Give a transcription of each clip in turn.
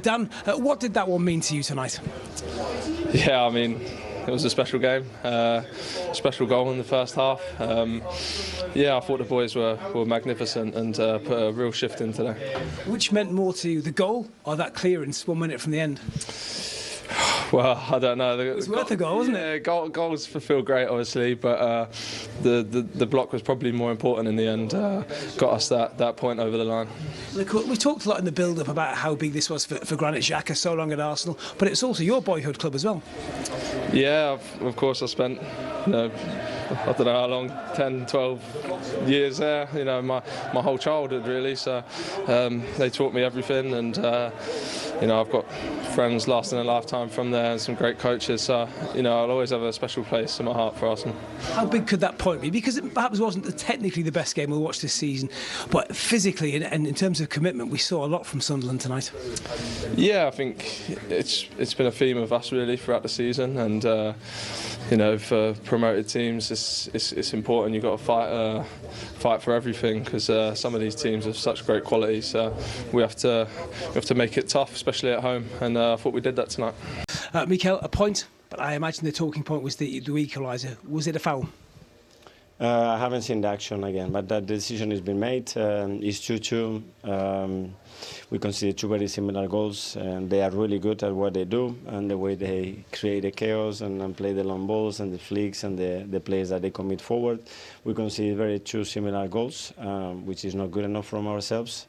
Dan, what did that one mean to you tonight? Yeah, I mean, it was a special game, special goal in the first half. Yeah, I thought the boys were magnificent and put a real shift in today. Which meant more to you, the goal or that clearance 1 minute from the end? Well, I don't know. It was worth a goal, wasn't it? Yeah, goals feel great, obviously, but the block was probably more important in the end. Got us that point over the line. Look, we talked a lot in the build-up about how big this was for Granit Xhaka, so long at Arsenal, but it's also your boyhood club as well. Yeah, of course I spent, I don't know how long, 10, 12 years there, my whole childhood really, so they taught me everything, and I've got friends lasting a lifetime from there and some great coaches, so I'll always have a special place in my heart for Arsenal. How big could that point be? Because it perhaps wasn't technically the best game we'll watch this season, but physically and in terms of commitment, we saw a lot from Sunderland tonight. Yeah, I think it's been a theme of us really throughout the season, and for promoted teams, it's important. You've got to fight for everything, because some of these teams have such great quality. So we have to make it tough, especially at home. And I thought we did that tonight. Mikel, a point, but I imagine the talking point was the equaliser. Was it a foul? I haven't seen the action again, but that decision has been made. It's 2-2. We consider two very similar goals, and they are really good at what they do and the way they create the chaos and play the long balls and the flicks and the plays that they commit forward. We consider two similar goals, which is not good enough from ourselves.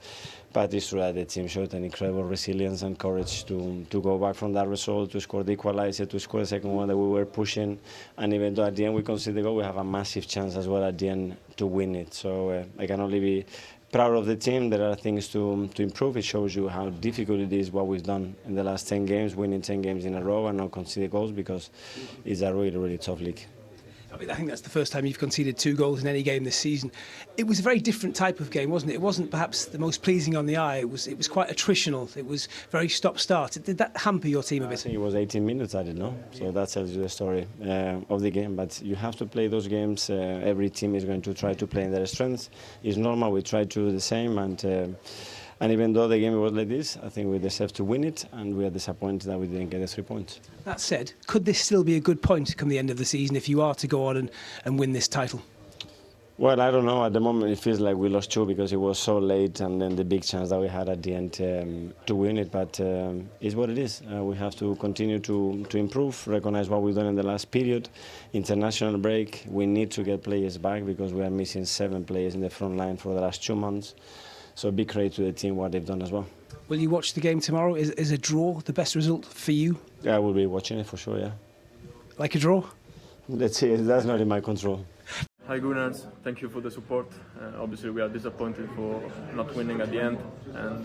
But it's true that the team showed an incredible resilience and courage to go back from that result, to score the equaliser, to score the second one that we were pushing. And even though at the end we concede the goal, we have a massive chance as well at the end to win it. So I can only be proud of the team. There are things to improve. It shows you how difficult it is what we've done in the last 10 games, winning 10 games in a row and not concede goals, because it's a really, really tough league. I think that's the first time you've conceded 2 goals in any game this season. It was a very different type of game, wasn't it? It wasn't perhaps the most pleasing on the eye. It was quite attritional. It was very stop-start. Did that hamper your team a bit? I think it was 18 minutes, I didn't know. So that tells you the story of the game. But you have to play those games. Every team is going to try to play in their strengths. It's normal. We try to do the same. And even though the game was like this, I think we deserve to win it, and we are disappointed that we didn't get the 3 points. That said, could this still be a good point come the end of the season if you are to go on and win this title? Well, I don't know. At the moment, it feels like we lost 2 because it was so late, and then the big chance that we had at the end to win it. But it's what it is. We have to continue to improve, recognize what we've done in the last period. International break, we need to get players back because we are missing 7 players in the front line for the last 2 months. So big credit to the team, what they've done as well. Will you watch the game tomorrow? Is a draw the best result for you? Yeah, I will be watching it for sure, yeah. Like a draw? Let's see, that's not in my control. Hi Gunners, thank you for the support. Obviously we are disappointed for not winning at the end, and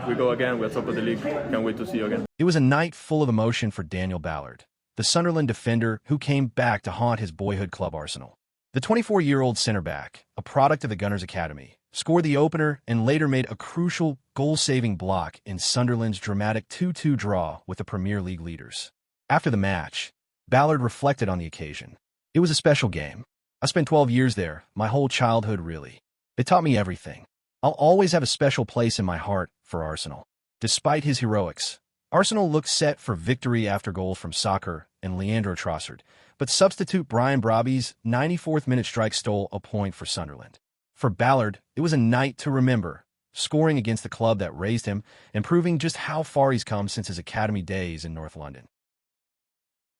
we go again, we're top of the league, can't wait to see you again. It was a night full of emotion for Daniel Ballard, the Sunderland defender who came back to haunt his boyhood club Arsenal. The 24-year-old centre-back, a product of the Gunners Academy, scored the opener and later made a crucial goal-saving block in Sunderland's dramatic 2-2 draw with the Premier League leaders. After the match, Ballard reflected on the occasion. It was a special game. I spent 12 years there, my whole childhood really. It taught me everything. I'll always have a special place in my heart for Arsenal. Despite his heroics, Arsenal looked set for victory after goals from Saka and Leandro Trossard, but substitute Brian Brobbey's 94th minute strike stole a point for Sunderland. For Ballard, it was a night to remember, scoring against the club that raised him and proving just how far he's come since his academy days in North London.